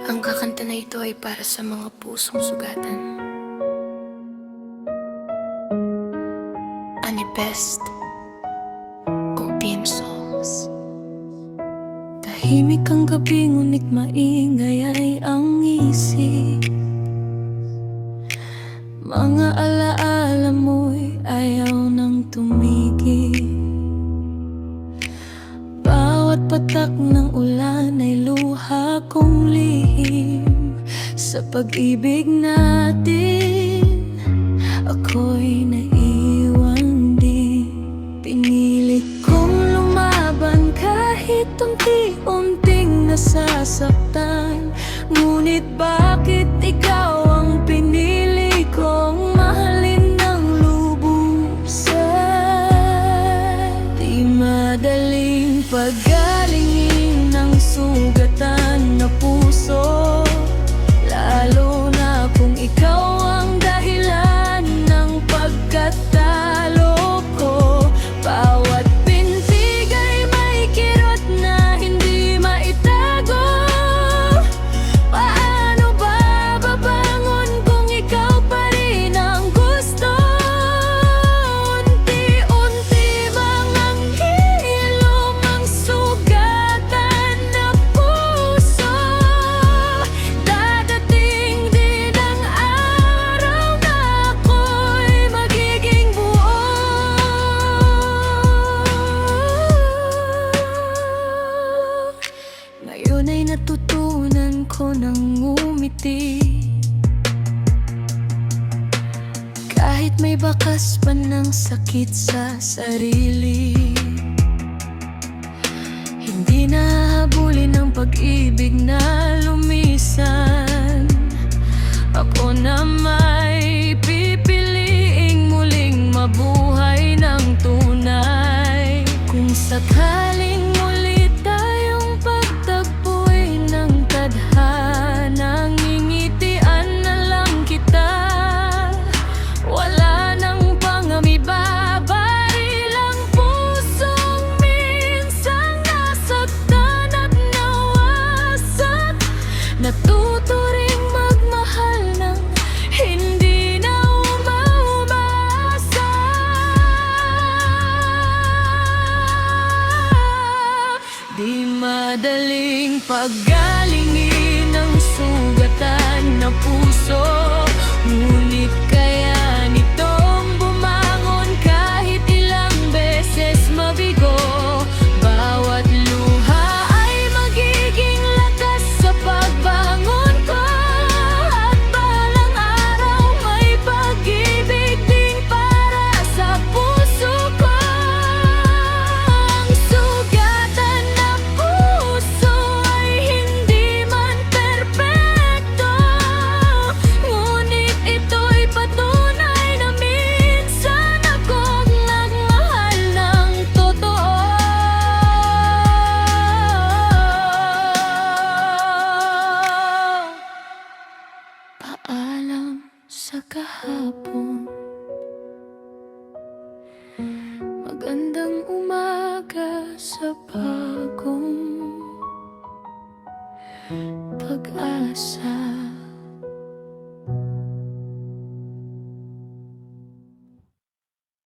Ang kakanta na ito ay para sa mga pusong sugatan. Anipest kung piensos. Tahimik ang gabi, ngunit maingay ay ang isip. Mga alaala mo'y ayaw nang tumigil. Bawat patak ng ulan ay luha kong lihim. Sa pag-ibig natin, ako'y naiwan din. Pinilit kong lumaban kahit unti-unting nasasaktan. Ngunit bakit ikaw ang pinili kong mahalin ng lubusan? Di madaling pagalingin ng sugatan na puso, lalo na kung ikaw ang dahilan ng pagkatalo ko. Bawat pintig ay may kirot na hindi maitago. Paano ba babangon kung ikaw pa rin ang gusto? Unti-unti bang ang hilom ang sugatan na puso? Dadating din ang araw na ako'y magiging buo. Ngayon ay natutunan ko ng ngumiti, kahit may bakas pa ng sakit sa sarili. Hindi nahabulin ang pag-ibig na lumisan. Ako na may pipiliing muling mabuhay ng tunay. Kung sakaling muli tayong pagtagpuin ng tadhana, ngingitian na lang kita. Wala nang pangamibabaril ang pusong minsang nasaktan at nawasak. Natuto ring magmahal ng hindi na umaasa. Di madaling paggalingin ng sugatan na puso, ngunit kaya nitong bumangon kahit ilang beses mabigo. Bawat luha ay magiging lakas sa pagbangon ko, at balang araw may pag-ibig din para sa puso ko. Ang sugatan na puso ay hindi man perpekto, ngunit ito'y patunay na minsan akong nagmahal ng totoo. Paalam sa kahapon, magandang umaga sa bagong pag-asa.